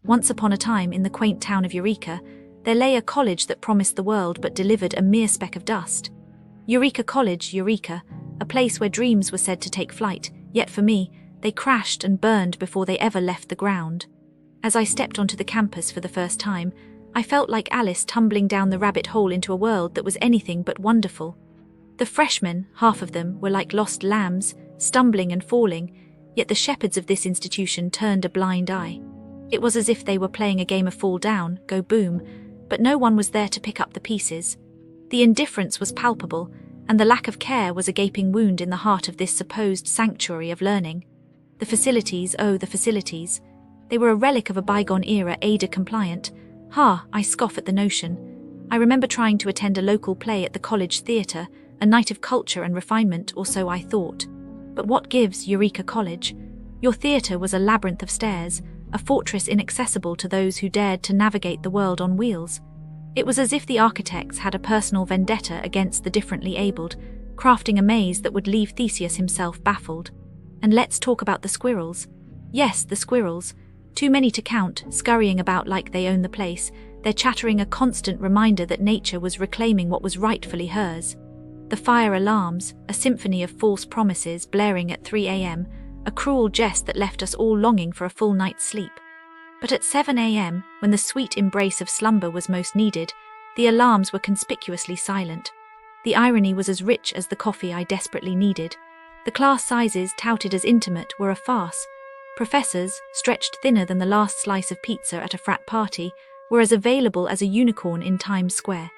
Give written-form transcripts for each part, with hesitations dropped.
Once upon a time, in the quaint town of Eureka, there lay a college that promised the world but delivered a mere speck of dust. Eureka College, Eureka, a place where dreams were said to take flight, yet for me, they crashed and burned before they ever left the ground. As I stepped onto the campus for the first time, I felt like Alice tumbling down the rabbit hole into a world that was anything but wonderful. The freshmen, half of them, were like lost lambs, stumbling and falling, yet the shepherds of this institution turned a blind eye. It was as if they were playing a game of fall down, go boom, but no one was there to pick up the pieces. The indifference was palpable, and the lack of care was a gaping wound in the heart of this supposed sanctuary of learning. The facilities, oh, the facilities. They were a relic of a bygone era, ADA compliant. I scoff at the notion. I remember trying to attend a local play at the college theatre, a night of culture and refinement, or so I thought. But what gives, Eureka College? Your theatre was a labyrinth of stairs, a fortress inaccessible to those who dared to navigate the world on wheels. It was as if the architects had a personal vendetta against the differently abled, crafting a maze that would leave Theseus himself baffled. And let's talk about the squirrels. Yes, the squirrels. Too many to count, scurrying about like they own the place, their chattering a constant reminder that nature was reclaiming what was rightfully hers. The fire alarms, a symphony of false promises blaring at 3 a.m., a cruel jest that left us all longing for a full night's sleep. But at 7 a.m., when the sweet embrace of slumber was most needed, the alarms were conspicuously silent. The irony was as rich as the coffee I desperately needed. The class sizes, touted as intimate, were a farce. Professors, stretched thinner than the last slice of pizza at a frat party, were as available as a unicorn in Times Square.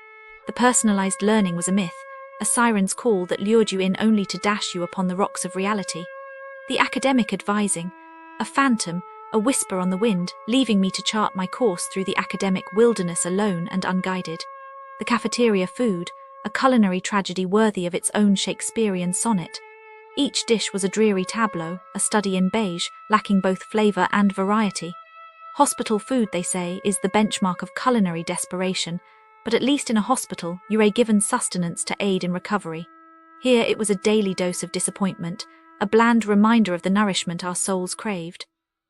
The personalized learning was a myth, a siren's call that lured you in only to dash you upon the rocks of reality. The academic advising, a phantom, a whisper on the wind, leaving me to chart my course through the academic wilderness alone and unguided. The cafeteria food, a culinary tragedy worthy of its own Shakespearean sonnet. Each dish was a dreary tableau, a study in beige, lacking both flavour and variety. Hospital food, they say, is the benchmark of culinary desperation, but at least in a hospital you are given sustenance to aid in recovery. Here it was a daily dose of disappointment, a bland reminder of the nourishment our souls craved.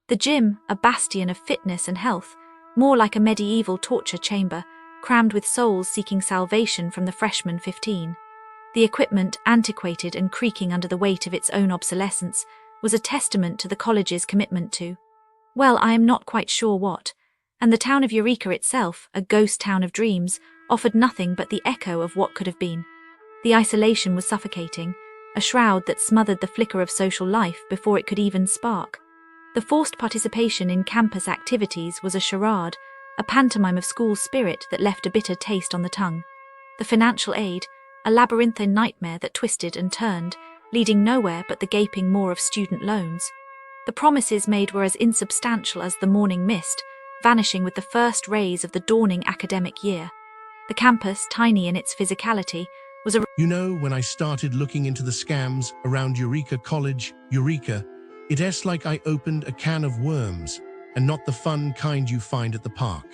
The gym, a bastion of fitness and health, more like a medieval torture chamber, crammed with souls seeking salvation from the freshman 15. The equipment, antiquated and creaking under the weight of its own obsolescence, was a testament to the college's commitment to, well, I am not quite sure what, and the town of Eureka itself, a ghost town of dreams, offered nothing but the echo of what could have been. The isolation was suffocating, a shroud that smothered the flicker of social life before it could even spark. The forced participation in campus activities was a charade, a pantomime of school spirit that left a bitter taste on the tongue. The financial aid, a labyrinthine nightmare that twisted and turned, leading nowhere but the gaping maw of student loans. The promises made were as insubstantial as the morning mist, vanishing with the first rays of the dawning academic year. The campus, tiny in its physicality, was a... When I started looking into the scams around Eureka College, Eureka, it's like I opened a can of worms, and not the fun kind you find at the park.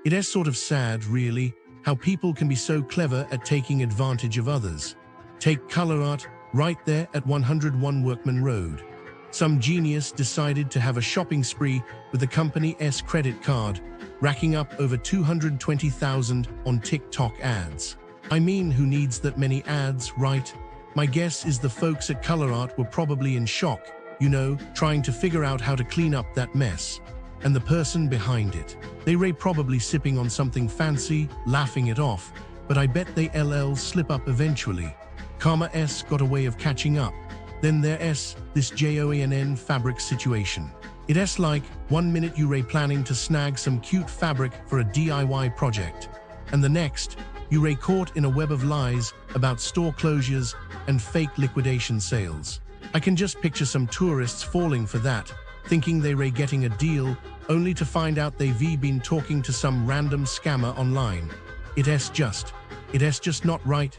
It's sort of sad, really, how people can be so clever at taking advantage of others. Take color art, right there at 101 Workman Road. Some genius decided to have a shopping spree with the company's credit card, racking up over 220,000 on TikTok ads. I mean, who needs that many ads, right? My guess is the folks at Color Art were probably in shock, trying to figure out how to clean up that mess. And the person behind it, they were probably sipping on something fancy, laughing it off, but I bet they slip up eventually. Karma got a way of catching up. Then there's this JOANN fabric situation. It's like, 1 minute you're planning to snag some cute fabric for a DIY project, and the next, you're caught in a web of lies about store closures and fake liquidation sales. I can just picture some tourists falling for that, thinking they were getting a deal, only to find out they've been talking to some random scammer online. It's just not right,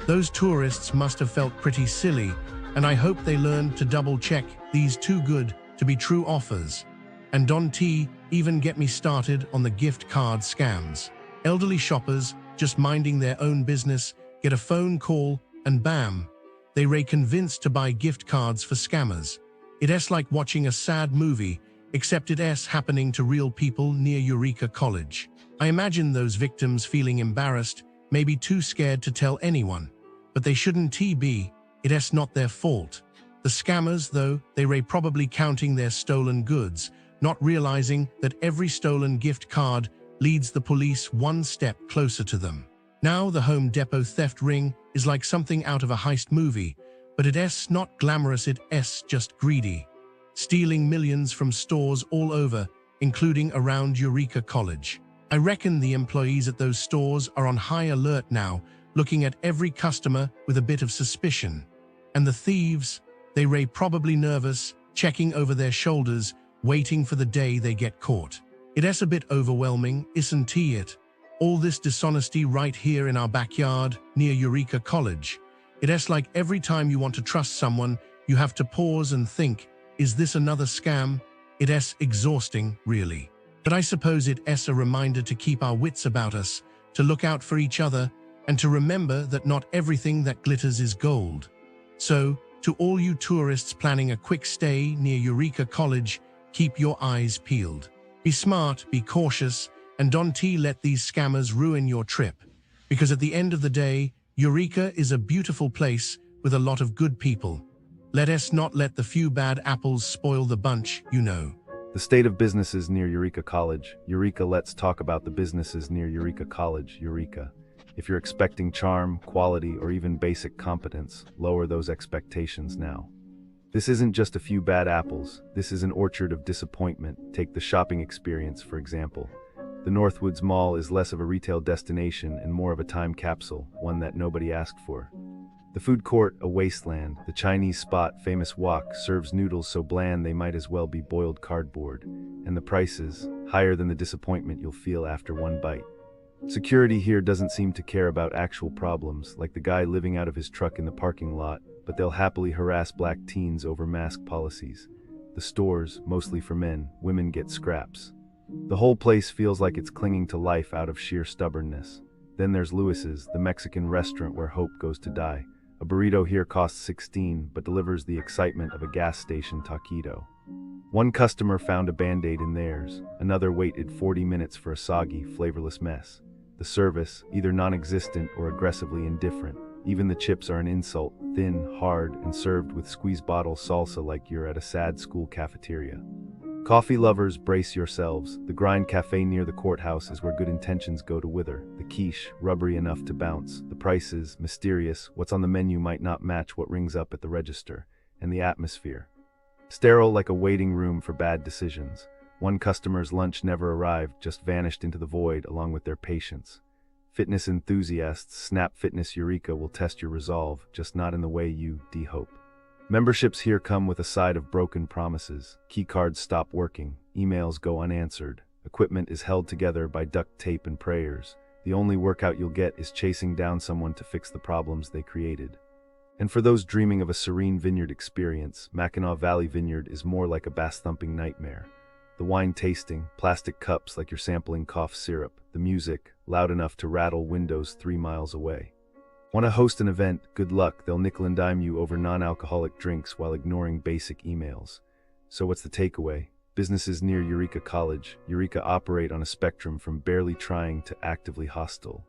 Those tourists must have felt pretty silly, and I hope they learned to double-check these too good to be true offers. And don't even get me started on the gift card scams. Elderly shoppers, just minding their own business, get a phone call, and bam, they were convinced to buy gift cards for scammers. It's like watching a sad movie, except it's happening to real people near Eureka College. I imagine those victims feeling embarrassed, maybe too scared to tell anyone. But they shouldn't be. It's not their fault. The scammers, though, they probably counting their stolen goods, not realizing that every stolen gift card leads the police one step closer to them. Now the Home Depot theft ring is like something out of a heist movie, but it's not glamorous, it's just greedy. Stealing millions from stores all over, including around Eureka College. I reckon the employees at those stores are on high alert now, looking at every customer with a bit of suspicion. And the thieves, they probably nervous, checking over their shoulders, waiting for the day they get caught. It's a bit overwhelming, isn't it? All this dishonesty right here in our backyard, near Eureka College. It's like every time you want to trust someone, you have to pause and think, is this another scam? It's exhausting, really. But I suppose it's a reminder to keep our wits about us, to look out for each other, and to remember that not everything that glitters is gold. So, to all you tourists planning a quick stay near Eureka College, keep your eyes peeled. Be smart, be cautious, and don't let these scammers ruin your trip. Because at the end of the day, Eureka is a beautiful place with a lot of good people. Let us not let the few bad apples spoil the bunch, you know. The state of businesses near Eureka College. Eureka, let's talk about the businesses near Eureka College. Eureka. If you're expecting charm, quality, or even basic competence, lower those expectations now. This isn't just a few bad apples. This is an orchard of disappointment. Take the shopping experience, for example. The Northwoods Mall is less of a retail destination and more of a time capsule, one that nobody asked for. The food court, a wasteland. The Chinese spot, famous wok, serves noodles so bland they might as well be boiled cardboard. And the prices, higher than the disappointment you'll feel after one bite. Security here doesn't seem to care about actual problems, like the guy living out of his truck in the parking lot, but they'll happily harass black teens over mask policies. The stores, mostly for men, women get scraps. The whole place feels like it's clinging to life out of sheer stubbornness. Then there's Lewis's, the Mexican restaurant where hope goes to die. A burrito here costs $16, but delivers the excitement of a gas station taquito. One customer found a Band-Aid in theirs. Another waited 40 minutes for a soggy, flavorless mess. The service, either non-existent or aggressively indifferent. Even the chips are an insult, thin, hard, and served with squeeze bottle salsa like you're at a sad school cafeteria. Coffee lovers, brace yourselves. The Grind Cafe near the courthouse is where good intentions go to wither. The quiche, rubbery enough to bounce. The prices, mysterious. What's on the menu might not match what rings up at the register. And the atmosphere. Sterile like a waiting room for bad decisions. One customer's lunch never arrived, just vanished into the void along with their patience. Fitness enthusiasts, Snap Fitness Eureka will test your resolve, just not in the way you hope. Memberships here come with a side of broken promises. Key cards stop working, emails go unanswered. Equipment is held together by duct tape and prayers. The only workout you'll get is chasing down someone to fix the problems they created. And for those dreaming of a serene vineyard experience, Mackinac Valley Vineyard is more like a bass-thumping nightmare. The wine tasting, plastic cups like you're sampling cough syrup. The music, loud enough to rattle windows 3 miles away. Want to host an event? Good luck, they'll nickel and dime you over non-alcoholic drinks while ignoring basic emails. So what's the takeaway? Businesses near Eureka College, Eureka operate on a spectrum from barely trying to actively hostile.